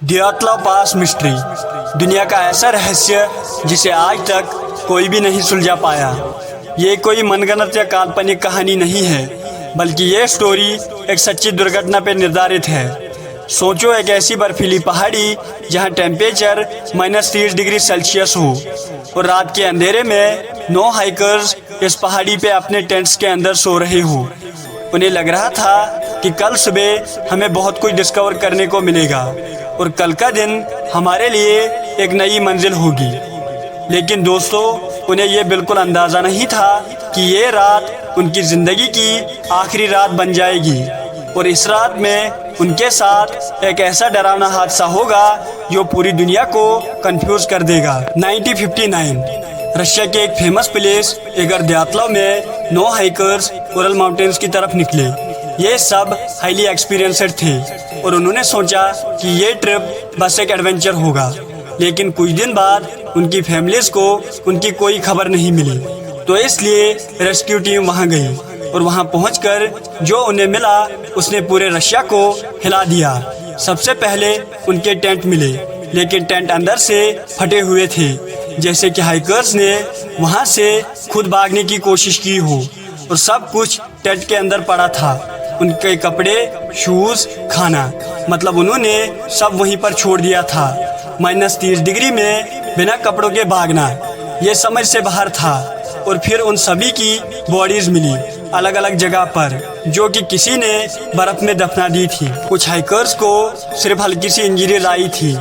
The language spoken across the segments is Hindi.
दियातला पास मिस्ट्री दुनिया का ऐसा रहस्य जिसे आज तक कोई भी नहीं सुलझा पाया। ये कोई मनगढ़ंत या काल्पनिक कहानी नहीं है, बल्कि ये स्टोरी एक सच्ची दुर्घटना पर निर्धारित है। सोचो, एक ऐसी बर्फीली पहाड़ी जहां टेम्परेचर -30 डिग्री सेल्सियस हो और रात के अंधेरे में 9 हाइकर्स इस पहाड़ी पे अपने टेंट्स के अंदर सो रहे हो। उन्हें लग रहा था कि कल सुबह हमें बहुत कुछ डिस्कवर करने को मिलेगा और कल का दिन हमारे लिए एक नई मंजिल होगी। लेकिन दोस्तों, उन्हें यह बिल्कुल अंदाज़ा नहीं था कि ये रात उनकी ज़िंदगी की आखिरी रात बन जाएगी और इस रात में उनके साथ एक ऐसा डरावना हादसा होगा जो पूरी दुनिया को कंफ्यूज कर देगा। 1959 रशिया के एक फेमस प्लेस एगर दयातलाव में 9 हाइकर्स कोरल माउंटेन्स की तरफ निकले। ये सब हाईली एक्सपीरियंस्ड थे और उन्होंने सोचा कि ये ट्रिप बस एक एडवेंचर होगा। लेकिन कुछ दिन बाद उनकी फैमिलीज को उनकी कोई खबर नहीं मिली, तो इसलिए रेस्क्यू टीम वहां गई और वहां पहुंचकर जो उन्हें मिला उसने पूरे रशिया को हिला दिया। सबसे पहले उनके टेंट मिले, लेकिन टेंट अंदर से फटे हुए थे, जैसे कि हाइकर्स ने वहां से खुद भागने की कोशिश की हो और सब कुछ टेंट के अंदर पड़ा था। उनके कपड़े, शूज, खाना, मतलब उन्होंने सब वहीं पर छोड़ दिया था। -30 डिग्री में बिना कपड़ों के भागना ये समझ से बाहर था। और फिर उन सभी की बॉडीज मिली अलग अलग जगह पर, जो कि किसी ने बर्फ में दफना दी थी। कुछ हाइकर्स को सिर्फ हल्की सी इंजरी आई थी,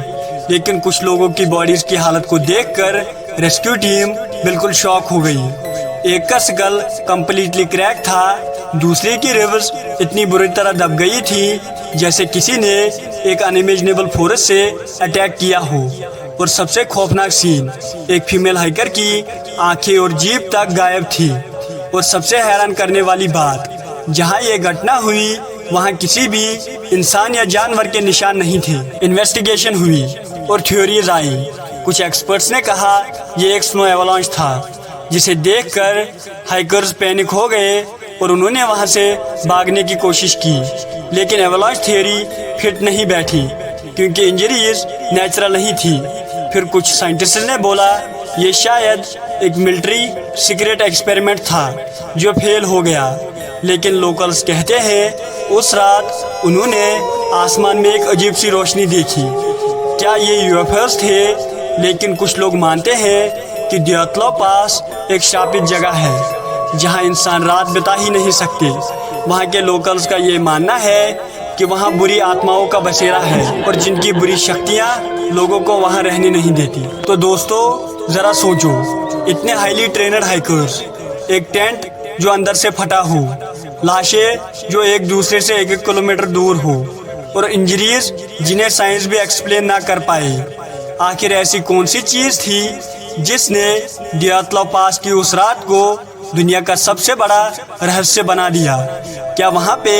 लेकिन कुछ लोगों की बॉडीज की हालत को देखकर रेस्क्यू टीम बिल्कुल शॉक हो गई। एक का स्कल कंप्लीटली क्रैक था, दूसरे की रिब्स इतनी बुरी तरह दब गई थी जैसे किसी ने एक अनइमेजिनेबल फोर्स से अटैक किया हो। और सबसे खौफनाक सीन, एक फीमेल हाइकर की आंखें और जीभ तक गायब थी। और सबसे हैरान करने वाली बात, जहां ये घटना हुई वहां किसी भी इंसान या जानवर के निशान नहीं थे। इन्वेस्टिगेशन हुई और थ्योरीज आई। कुछ एक्सपर्ट्स ने कहा ये एक स्नो एवलांच था, जिसे देखकर हाइकर्स पैनिक हो गए और उन्होंने वहां से भागने की कोशिश की। लेकिन एवलांच थ्योरी फिट नहीं बैठी क्योंकि इंजरीज नेचुरल नहीं थी। फिर कुछ साइंटिस्ट ने बोला ये शायद एक मिलिट्री सीक्रेट एक्सपेरिमेंट था जो फेल हो गया। लेकिन लोकल्स कहते हैं उस रात उन्होंने आसमान में एक अजीब सी रोशनी देखी। क्या ये यूएफओस थे? लेकिन कुछ लोग मानते हैं कि दयातलाव पास एक शापित जगह है जहां इंसान रात बिता ही नहीं सकते। वहां के लोकल्स का ये मानना है कि वहां बुरी आत्माओं का बसेरा है और जिनकी बुरी शक्तियां लोगों को वहां रहने नहीं देती। तो दोस्तों, जरा सोचो, इतने हाईली ट्रेनड हाइकर्स, एक टेंट जो अंदर से फटा हो, लाशें जो एक दूसरे से 1-1 किलोमीटर दूर हो और इंजरीज जिन्हें साइंस भी एक्सप्लेन ना कर पाए। आखिर ऐसी कौन सी चीज थी जिसने दयातलाव पास की उस रात को दुनिया का सबसे बड़ा रहस्य बना दिया? क्या वहां पे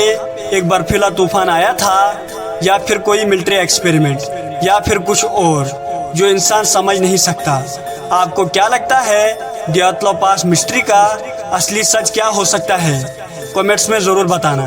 एक बर्फीला तूफान आया था, या फिर कोई मिलिट्री एक्सपेरिमेंट, या फिर कुछ और जो इंसान समझ नहीं सकता? आपको क्या लगता है, दयातलाव पास मिस्ट्री का असली सच क्या हो सकता है? कमेंट्स में ज़रूर बताना।